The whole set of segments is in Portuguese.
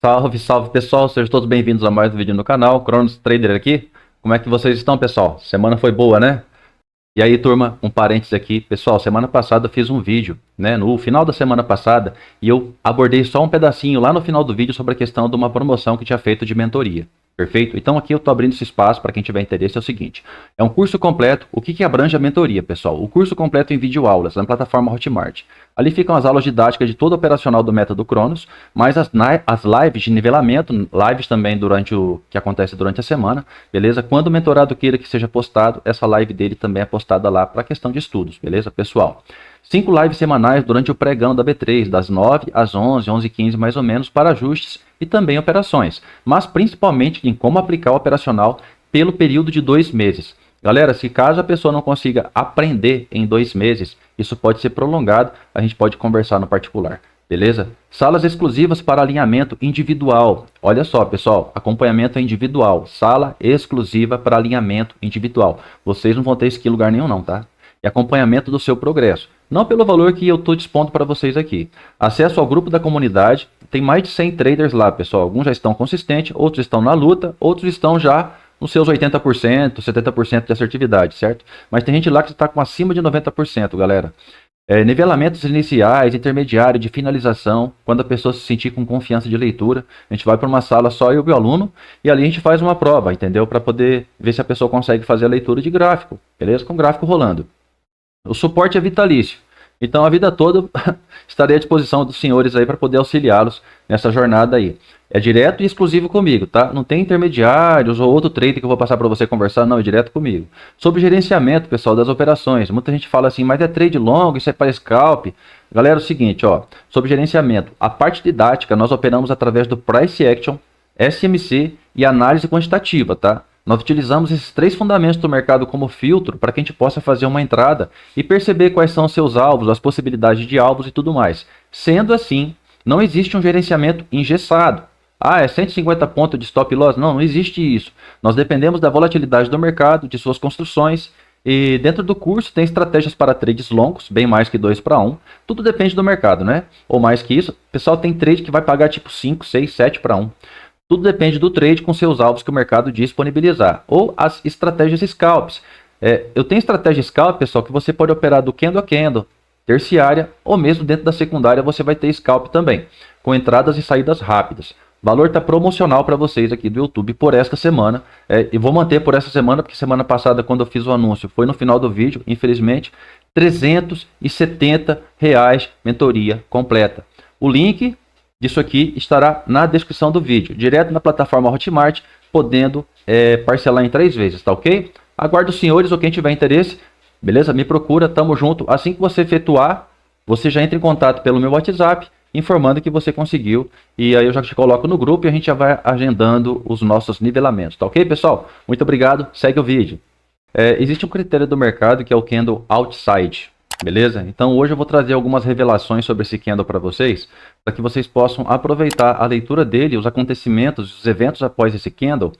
Salve, salve pessoal, sejam todos bem-vindos a mais um vídeo no canal, Cronos Trader aqui. Como é que vocês estão, pessoal? Semana foi boa, né? E aí, turma, um parênteses aqui. Pessoal, semana passada eu fiz um vídeo, né? No final da semana passada, e eu abordei só um pedacinho lá no final do vídeo sobre a questão de uma promoção que tinha feito de mentoria. Perfeito? Então aqui eu estou abrindo esse espaço para quem tiver interesse. É o seguinte, é um curso completo. O que abrange a mentoria, pessoal? O curso completo em videoaulas na plataforma Hotmart. Ali ficam as aulas didáticas de todo o operacional do método Cronos, mais as lives de nivelamento, lives também que acontece durante a semana, beleza? Quando o mentorado queira que seja postado, essa live dele também é postada lá para questão de estudos, beleza, pessoal? 5 lives semanais durante o pregão da B3, das 9 às 11, 11h15 mais ou menos, para ajustes e também operações, mas principalmente em como aplicar o operacional pelo período de 2 meses. Galera, se caso a pessoa não consiga aprender em 2 meses, isso pode ser prolongado, a gente pode conversar no particular, beleza? Salas exclusivas para alinhamento individual. Olha só, pessoal, acompanhamento individual, sala exclusiva para alinhamento individual. Vocês não vão ter isso aqui em lugar nenhum não, tá? E acompanhamento do seu progresso. Não pelo valor que eu estou dispondo para vocês aqui. Acesso ao grupo da comunidade. Tem mais de 100 traders lá, pessoal. Alguns já estão consistentes, outros estão na luta, outros estão já nos seus 80%, 70% de assertividade, certo? Mas tem gente lá que está com acima de 90%, galera. Nivelamentos iniciais, intermediário, de finalização. Quando a pessoa se sentir com confiança de leitura, a gente vai para uma sala só eu e o aluno, e ali a gente faz uma prova, entendeu? Para poder ver se a pessoa consegue fazer a leitura de gráfico, beleza? Com o gráfico rolando. O suporte é vitalício. Então a vida toda estarei à disposição dos senhores aí para poder auxiliá-los nessa jornada aí. É direto e exclusivo comigo, tá? Não tem intermediários ou outro trader que eu vou passar para você conversar, não, é direto comigo. Sobre gerenciamento, pessoal, das operações. Muita gente fala assim, mas é trade longo, isso é para scalp. Galera, é o seguinte, ó, sobre gerenciamento, a parte didática nós operamos através do Price Action, SMC e análise quantitativa, tá? Nós utilizamos esses 3 fundamentos do mercado como filtro para que a gente possa fazer uma entrada e perceber quais são os seus alvos, as possibilidades de alvos e tudo mais. Sendo assim, não existe um gerenciamento engessado. Ah, é 150 pontos de stop loss? Não, não existe isso. Nós dependemos da volatilidade do mercado, de suas construções. E dentro do curso tem estratégias para trades longos, bem mais que 2 para 1. Tudo depende do mercado, né? Ou mais que isso. O pessoal tem trade que vai pagar tipo 5, 6, 7 para 1. Tudo depende do trade com seus alvos que o mercado disponibilizar. Ou as estratégias scalps. Eu tenho estratégia scalp, pessoal, que você pode operar do candle a candle, terciária, ou mesmo dentro da secundária você vai ter scalp também, com entradas e saídas rápidas. O valor está promocional para vocês aqui do YouTube por esta semana. E vou manter por essa semana, porque semana passada, quando eu fiz o anúncio, foi no final do vídeo, infelizmente, R$370 mentoria completa. O link disso aqui estará na descrição do vídeo, direto na plataforma Hotmart, podendo parcelar em 3 vezes, tá ok? Aguardo os senhores ou quem tiver interesse, beleza? Me procura, tamo junto. Assim que você efetuar, você já entra em contato pelo meu WhatsApp, informando que você conseguiu, e aí eu já te coloco no grupo e a gente já vai agendando os nossos nivelamentos, tá ok, pessoal? Muito obrigado, segue o vídeo. Existe um critério do mercado que é o Candle Outside, beleza? Então hoje eu vou trazer algumas revelações sobre esse candle para vocês, para que vocês possam aproveitar a leitura dele, os acontecimentos, os eventos após esse candle,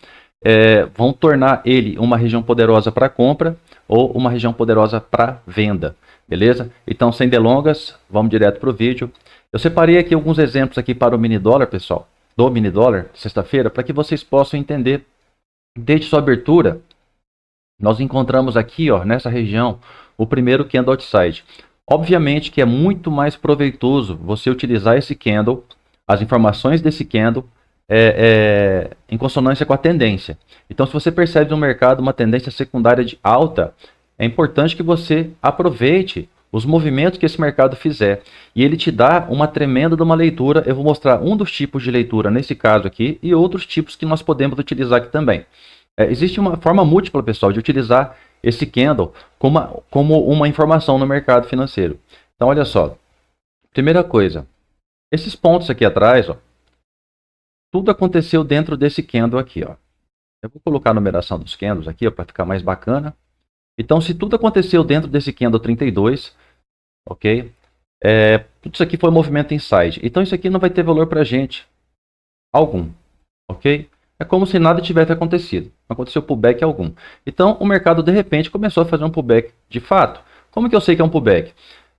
vão tornar ele uma região poderosa para compra ou uma região poderosa para venda, beleza? Então sem delongas, vamos direto para o vídeo. Eu separei aqui alguns exemplos aqui para o mini dólar, pessoal, do mini dólar, sexta-feira, para que vocês possam entender. Desde sua abertura, nós encontramos aqui, ó, nessa região, o primeiro candle outside. Obviamente que é muito mais proveitoso você utilizar esse candle, as informações desse candle, em consonância com a tendência. Então, se você percebe no mercado uma tendência secundária de alta, é importante que você aproveite os movimentos que esse mercado fizer. E ele te dá uma tremenda de uma leitura. Eu vou mostrar um dos tipos de leitura nesse caso aqui e outros tipos que nós podemos utilizar aqui também. Existe uma forma múltipla, pessoal, de utilizar esse candle como uma informação no mercado financeiro. Então, olha só. Primeira coisa. Esses pontos aqui atrás, ó, tudo aconteceu dentro desse candle aqui, ó. Eu vou colocar a numeração dos candles aqui, para ficar mais bacana. Então, se tudo aconteceu dentro desse candle 32, ok? Tudo isso aqui foi movimento inside. Então, isso aqui não vai ter valor para a gente algum, ok? É como se nada tivesse acontecido. Não aconteceu pullback algum. Então, o mercado, de repente, começou a fazer um pullback de fato. Como que eu sei que é um pullback?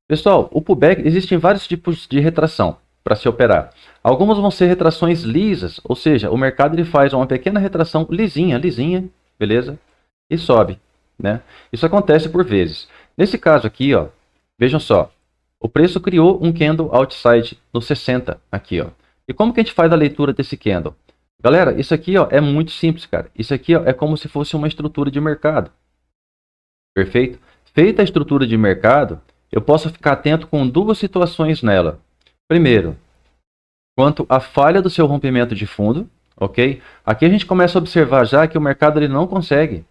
Pessoal, o pullback, existem vários tipos de retração. para se operar. Algumas vão ser retrações lisas, ou seja, o mercado ele faz uma pequena retração lisinha, beleza? E sobe, né? Isso acontece por vezes. Nesse caso aqui, ó, vejam só, o preço criou um candle outside no 60 aqui, ó. E como que a gente faz a leitura desse candle? Galera, isso aqui, ó, é muito simples, cara. Isso aqui, ó, é como se fosse uma estrutura de mercado. Perfeito? Feita a estrutura de mercado, eu posso ficar atento com duas situações nela. Primeiro, quanto à falha do seu rompimento de fundo, ok? Aqui a gente começa a observar já que o mercado ele não consegue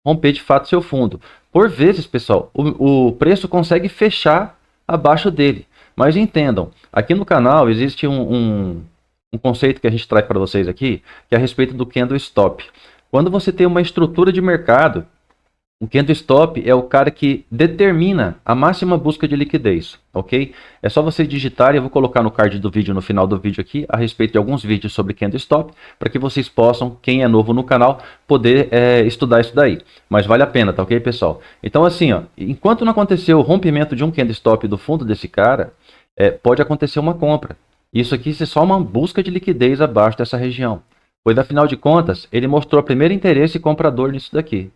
romper de fato seu fundo. Por vezes, pessoal, o preço consegue fechar abaixo dele. Mas entendam, aqui no canal existe um conceito que a gente traz para vocês aqui, que é a respeito do candle stop. Quando você tem uma estrutura de mercado, o candle stop é o cara que determina a máxima busca de liquidez, ok? É só você digitar, e eu vou colocar no card do vídeo, no final do vídeo aqui, a respeito de alguns vídeos sobre candle stop, para que vocês possam, quem é novo no canal, poder estudar isso daí. Mas vale a pena, tá ok, pessoal? Então assim, ó, enquanto não acontecer o rompimento de um candle stop do fundo desse cara, pode acontecer uma compra. Isso aqui é só uma busca de liquidez abaixo dessa região. Pois, afinal de contas, ele mostrou o primeiro interesse comprador nisso daqui.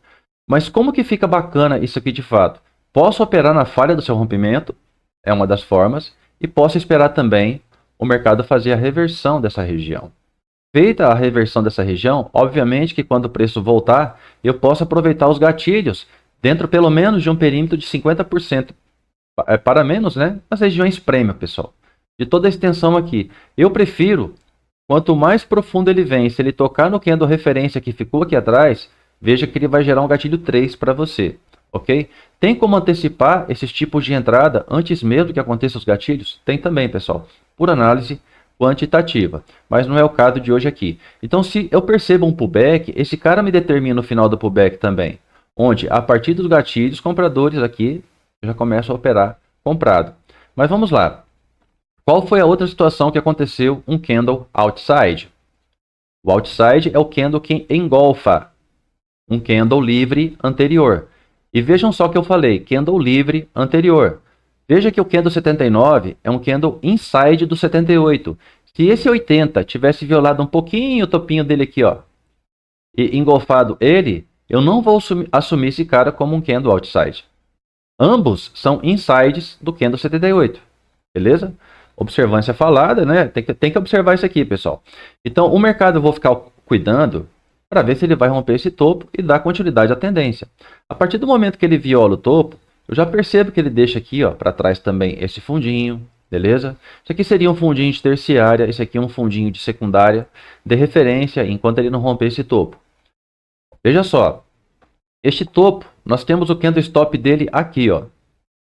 Mas como que fica bacana isso aqui de fato? Posso operar na falha do seu rompimento, é uma das formas, e posso esperar também o mercado fazer a reversão dessa região. Feita a reversão dessa região, obviamente que quando o preço voltar, eu posso aproveitar os gatilhos dentro pelo menos de um perímetro de 50%, para menos, né? Nas regiões prêmio, pessoal. De toda a extensão aqui. Eu prefiro, quanto mais profundo ele vem, se ele tocar no candle referência que ficou aqui atrás, veja que ele vai gerar um gatilho 3 para você, ok? Tem como antecipar esses tipos de entrada antes mesmo que aconteçam os gatilhos? Tem também, pessoal, por análise quantitativa, mas não é o caso de hoje aqui. Então, se eu percebo um pullback, esse cara me determina o final do pullback também, onde a partir dos gatilhos, compradores aqui já começam a operar comprado. Mas vamos lá. Qual foi a outra situação que aconteceu? Um candle outside. O outside é o candle que engolfa um candle livre anterior. E vejam só que eu falei, candle livre anterior. Veja que o candle 79 é um candle inside do 78. Se esse 80 tivesse violado um pouquinho o topinho dele aqui, ó, e engolfado ele, eu não vou assumir esse cara como um candle outside. Ambos são insides do candle 78. Beleza? Observância falada, né? Tem que observar isso aqui, pessoal. Então, o mercado eu vou ficar cuidando para ver se ele vai romper esse topo e dar continuidade à tendência. A partir do momento que ele viola o topo, eu já percebo que ele deixa aqui, ó, para trás também esse fundinho, beleza? Isso aqui seria um fundinho de terciária, esse aqui é um fundinho de secundária, de referência, enquanto ele não romper esse topo. Veja só, este topo, nós temos o candle stop dele aqui, ó.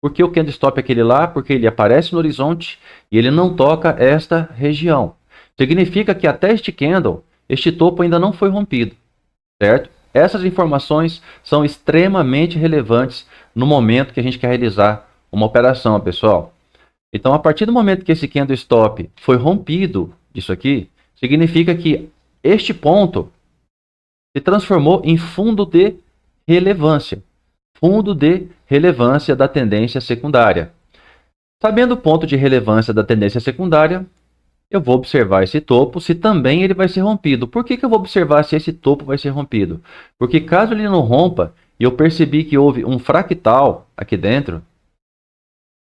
Por que o candle stop é aquele lá? Porque ele aparece no horizonte e ele não toca esta região. Significa que até este candle, este topo ainda não foi rompido, certo? Essas informações são extremamente relevantes no momento que a gente quer realizar uma operação, pessoal. Então, a partir do momento que esse candle stop foi rompido, isso aqui, significa que este ponto se transformou em fundo de relevância. Fundo de relevância da tendência secundária. Sabendo o ponto de relevância da tendência secundária, eu vou observar esse topo, se também ele vai ser rompido. Por que eu vou observar se esse topo vai ser rompido? Porque caso ele não rompa, e eu percebi que houve um fractal aqui dentro,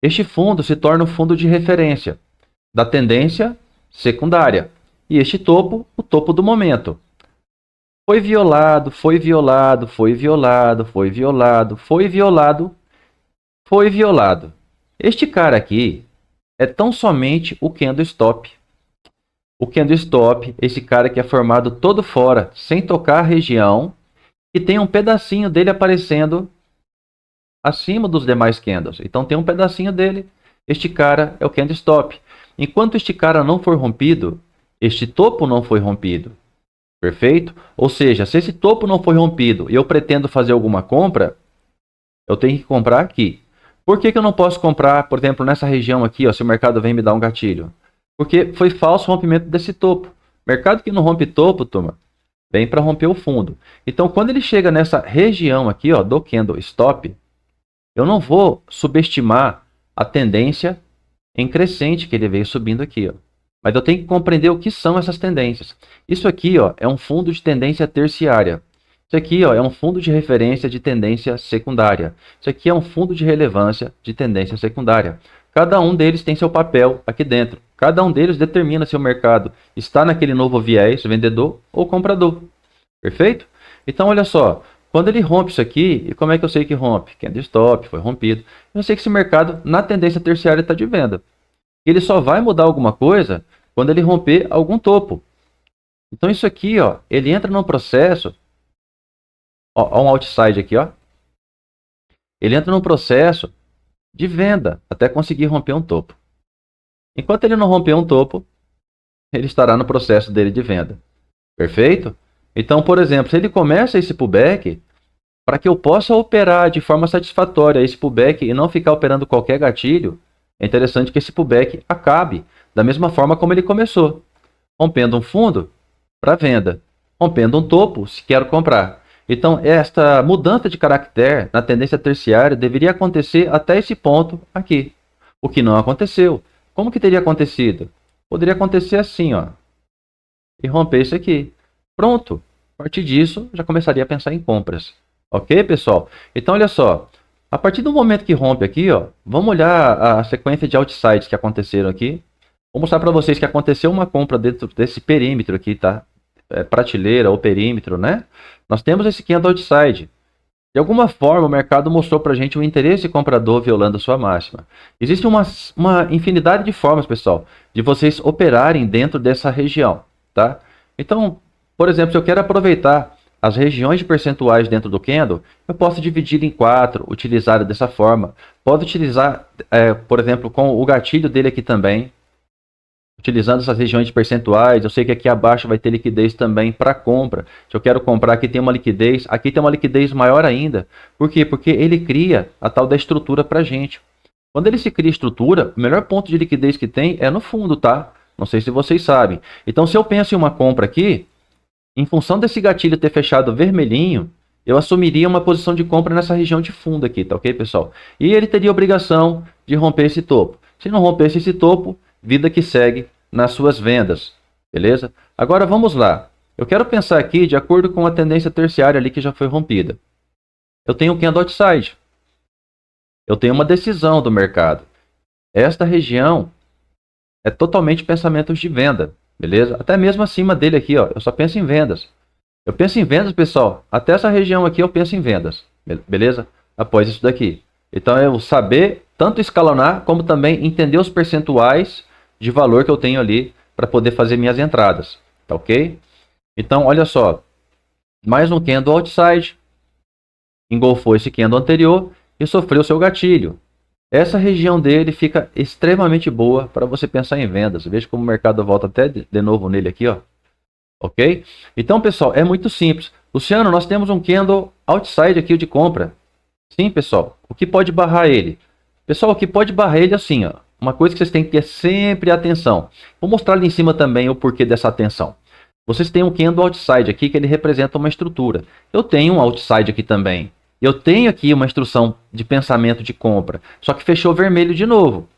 este fundo se torna um fundo de referência da tendência secundária. E este topo, o topo do momento. Foi violado, foi violado, foi violado, foi violado, foi violado, foi violado. Este cara aqui é tão somente o candle stop. O candle stop, esse cara que é formado todo fora, sem tocar a região, e tem um pedacinho dele aparecendo acima dos demais candles. Então tem um pedacinho dele, este cara é o candle stop. Enquanto este cara não for rompido, este topo não foi rompido. Perfeito? Ou seja, se esse topo não foi rompido e eu pretendo fazer alguma compra, eu tenho que comprar aqui. Por que eu não posso comprar, por exemplo, nessa região aqui, ó, se o mercado vem me dar um gatilho? Porque foi falso o rompimento desse topo. Mercado que não rompe topo, turma, vem para romper o fundo. Então, quando ele chega nessa região aqui, ó, do candle stop, eu não vou subestimar a tendência em crescente que ele veio subindo aqui, ó. Mas eu tenho que compreender o que são essas tendências. Isso aqui, ó, é um fundo de tendência terciária. Isso aqui, ó, é um fundo de referência de tendência secundária. Isso aqui é um fundo de relevância de tendência secundária. Cada um deles tem seu papel aqui dentro. Cada um deles determina se o mercado está naquele novo viés, vendedor ou comprador. Perfeito? Então, olha só. Quando ele rompe isso aqui, e como é que eu sei que rompe? Candle stop, foi rompido. Eu sei que esse mercado, na tendência terciária, está de venda. Ele só vai mudar alguma coisa quando ele romper algum topo. Então, isso aqui, ó, ele entra num processo. Ó, um outside aqui, ó. Ele entra num processo de venda até conseguir romper um topo. Enquanto ele não romper um topo, ele estará no processo dele de venda. Perfeito? Então, por exemplo, se ele começa esse pullback, para que eu possa operar de forma satisfatória esse pullback e não ficar operando qualquer gatilho, é interessante que esse pullback acabe da mesma forma como ele começou, rompendo um fundo para venda, rompendo um topo se quero comprar. Então, esta mudança de caractere na tendência terciária deveria acontecer até esse ponto aqui, o que não aconteceu. Como que teria acontecido? Poderia acontecer assim, ó, e romper isso aqui. Pronto. A partir disso, já começaria a pensar em compras. Ok, pessoal? Então, olha só. A partir do momento que rompe aqui, ó, vamos olhar a sequência de outsides que aconteceram aqui. Vou mostrar para vocês que aconteceu uma compra dentro desse perímetro aqui, tá? Prateleira ou perímetro, né? Nós temos esse candle outside. De alguma forma, o mercado mostrou para a gente um interesse comprador violando a sua máxima. Existe uma infinidade de formas, pessoal, de vocês operarem dentro dessa região, tá? Então, por exemplo, se eu quero aproveitar as regiões de percentuais dentro do candle, eu posso dividir em 4, utilizar dessa forma. Pode utilizar, por exemplo, com o gatilho dele aqui também, utilizando essas regiões de percentuais. Eu sei que aqui abaixo vai ter liquidez também para compra. Se eu quero comprar, aqui tem uma liquidez, aqui tem uma liquidez maior ainda. Por quê? Porque ele cria a tal da estrutura para a gente. Quando ele se cria estrutura, o melhor ponto de liquidez que tem é no fundo, tá? Não sei se vocês sabem. Então, se eu penso em uma compra aqui, em função desse gatilho ter fechado vermelhinho, eu assumiria uma posição de compra nessa região de fundo aqui, tá ok, pessoal? E ele teria a obrigação de romper esse topo. Se não rompesse esse topo, vida que segue nas suas vendas, beleza? Agora vamos lá. Eu quero pensar aqui de acordo com a tendência terciária ali que já foi rompida. Eu tenho o candle outside. Eu tenho uma decisão do mercado. Esta região é totalmente pensamentos de venda, beleza? Até mesmo acima dele aqui, ó, eu só penso em vendas. Eu penso em vendas, pessoal. Até essa região aqui eu penso em vendas, beleza? Após isso daqui. Então eu saber tanto escalonar como também entender os percentuais de valor que eu tenho ali para poder fazer minhas entradas, tá ok? Então olha só, mais um candle outside, engolfou esse candle anterior e sofreu seu gatilho. Essa região dele fica extremamente boa para você pensar em vendas. Veja como o mercado volta até de novo nele aqui, ó. Ok? Então, pessoal, é muito simples. Luciano, nós temos um candle outside aqui de compra. Sim, pessoal. O que pode barrar ele? Pessoal, o que pode barrar ele é assim, ó. Uma coisa que vocês têm que ter sempre atenção. Vou mostrar ali em cima também o porquê dessa atenção. Vocês têm um candle outside aqui que ele representa uma estrutura. Eu tenho um outside aqui também. Eu tenho aqui uma instrução de pensamento de compra. Só que fechou vermelho de novo.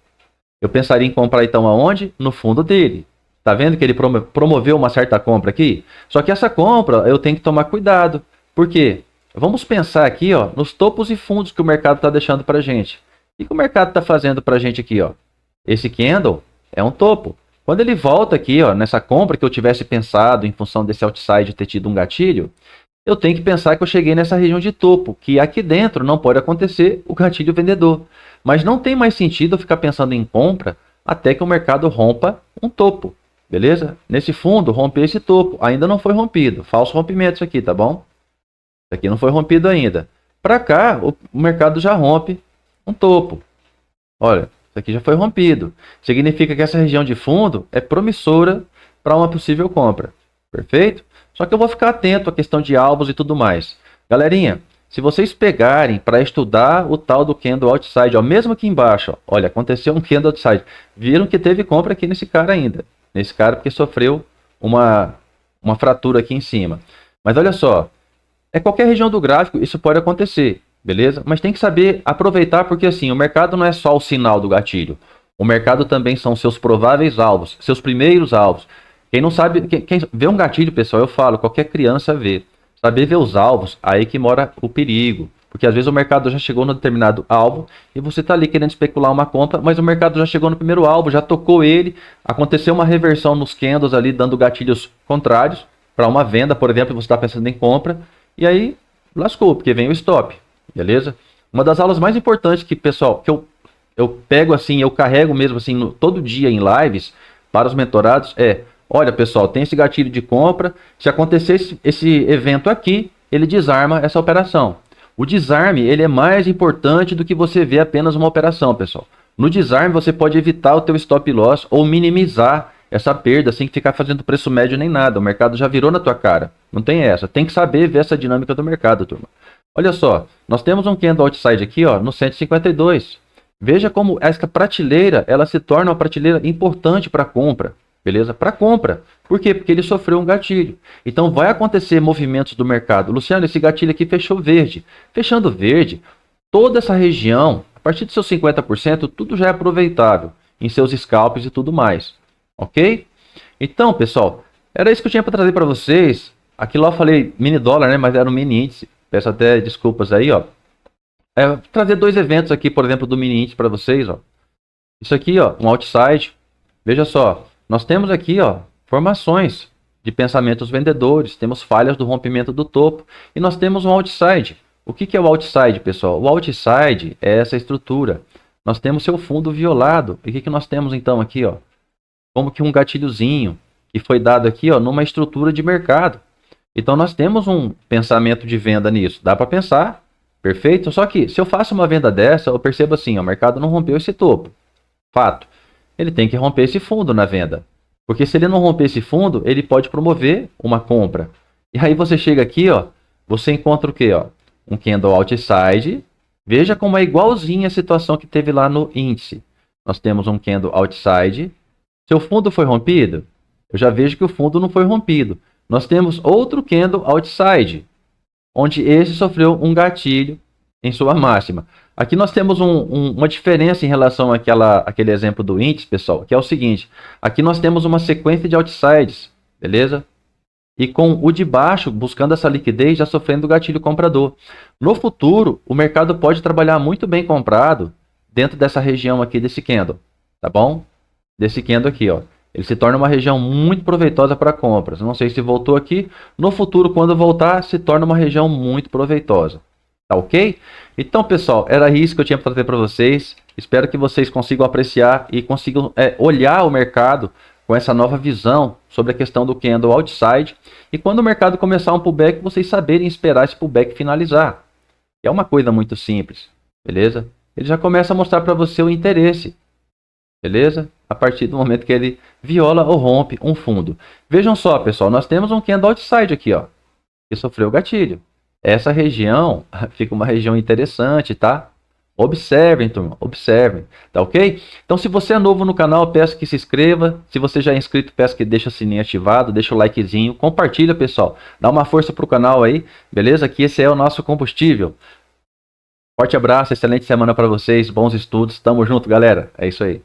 Eu pensaria em comprar então aonde? No fundo dele. Tá vendo que ele promoveu uma certa compra aqui? Só que essa compra eu tenho que tomar cuidado. Por quê? Vamos pensar aqui, ó, nos topos e fundos que o mercado está deixando para gente. O que o mercado está fazendo para gente aqui, ó? Esse candle é um topo. Quando ele volta aqui, ó, nessa compra que eu tivesse pensado em função desse outside ter tido um gatilho, eu tenho que pensar que eu cheguei nessa região de topo, que aqui dentro não pode acontecer o gatilho vendedor. Mas não tem mais sentido eu ficar pensando em compra até que o mercado rompa um topo. Beleza? Nesse fundo, romper esse topo. Ainda não foi rompido. Falso rompimento isso aqui, tá bom? Isso aqui não foi rompido ainda. Para cá, o mercado já rompe um topo. Olha, isso aqui já foi rompido. Significa que essa região de fundo é promissora para uma possível compra. Perfeito? Só que eu vou ficar atento à questão de alvos e tudo mais. Galerinha, se vocês pegarem para estudar o tal do candle outside, ó, mesmo aqui embaixo, ó, olha, aconteceu um candle outside. Viram que teve compra aqui nesse cara ainda. Nesse cara porque sofreu uma fratura aqui em cima. Mas olha só, qualquer região do gráfico isso pode acontecer, beleza? Mas tem que saber aproveitar porque assim, o mercado não é só o sinal do gatilho. O mercado também são seus prováveis alvos, seus primeiros alvos. Quem não sabe, quem vê um gatilho, pessoal, eu falo, qualquer criança vê. Saber ver os alvos, aí que mora o perigo. Porque às vezes o mercado já chegou no determinado alvo e você está ali querendo especular uma compra, mas o mercado já chegou no primeiro alvo, já tocou ele, aconteceu uma reversão nos candles ali, dando gatilhos contrários para uma venda, por exemplo, você está pensando em compra, e aí lascou, porque vem o stop, beleza? Uma das aulas mais importantes que, pessoal, que eu pego assim, eu carrego mesmo assim, todo dia em lives para os mentorados olha pessoal, tem esse gatilho de compra, se acontecer esse evento aqui, ele desarma essa operação. O desarme, ele é mais importante do que você ver apenas uma operação, pessoal. No desarme, você pode evitar o teu stop loss ou minimizar essa perda sem ficar fazendo preço médio nem nada. O mercado já virou na tua cara. Não tem essa. Tem que saber ver essa dinâmica do mercado, turma. Olha só, nós temos um candle outside aqui, ó, no 152. Veja como essa prateleira, ela se torna uma prateleira importante para compra. Beleza? Para compra. Por quê? Porque ele sofreu um gatilho. Então vai acontecer movimentos do mercado. Luciano, esse gatilho aqui fechou verde. Fechando verde, toda essa região, a partir dos seus 50%, tudo já é aproveitável em seus scalps e tudo mais. Ok? Então, pessoal, era isso que eu tinha para trazer para vocês. Aqui lá eu falei mini dólar, né? Mas era um mini índice. Peço até desculpas aí, ó. Trazer dois eventos aqui, por exemplo, do mini índice para vocês, ó. Isso aqui, ó, um outside. Veja só. Nós temos aqui, ó, formações de pensamentos vendedores, temos falhas do rompimento do topo e nós temos um outside. O que é o outside, pessoal? O outside é essa estrutura. Nós temos seu fundo violado. E o que nós temos então aqui, ó? Como que um gatilhozinho que foi dado aqui, ó, numa estrutura de mercado. Então nós temos um pensamento de venda nisso. Dá para pensar, perfeito? Só que se eu faço uma venda dessa, eu percebo assim, ó, o mercado não rompeu esse topo. Fato. Ele tem que romper esse fundo na venda. Porque se ele não romper esse fundo, ele pode promover uma compra. E aí você chega aqui, ó, você encontra o quê? Ó? Um candle outside. Veja como é igualzinha a situação que teve lá no índice. Nós temos um candle outside. Seu fundo foi rompido? Eu já vejo que o fundo não foi rompido. Nós temos outro candle outside, onde esse sofreu um gatilho em sua máxima. Aqui nós temos uma diferença em relação àquele exemplo do índice, pessoal, que é o seguinte. Aqui nós temos uma sequência de outsides, beleza? E com o de baixo, buscando essa liquidez, já sofrendo o gatilho comprador. No futuro, o mercado pode trabalhar muito bem comprado dentro dessa região aqui desse candle, tá bom? Desse candle aqui, ó. Ele se torna uma região muito proveitosa para compras. Não sei se voltou aqui. No futuro, quando voltar, se torna uma região muito proveitosa. Tá ok? Então, pessoal, era isso que eu tinha para trazer para vocês. Espero que vocês consigam apreciar e consigam olhar o mercado com essa nova visão sobre a questão do candle outside. E quando o mercado começar um pullback, vocês saberem esperar esse pullback finalizar. É uma coisa muito simples, beleza? Ele já começa a mostrar para você o interesse, beleza? A partir do momento que ele viola ou rompe um fundo. Vejam só, pessoal, nós temos um candle outside aqui, ó, que sofreu gatilho. Essa região fica uma região interessante, tá? Observem, turma, observem, tá ok? Então, se você é novo no canal, peço que se inscreva. Se você já é inscrito, peço que deixe o sininho ativado, deixa o likezinho, compartilha, pessoal. Dá uma força pro canal aí, beleza? Que esse é o nosso combustível. Forte abraço, excelente semana para vocês, bons estudos. Tamo junto, galera. É isso aí.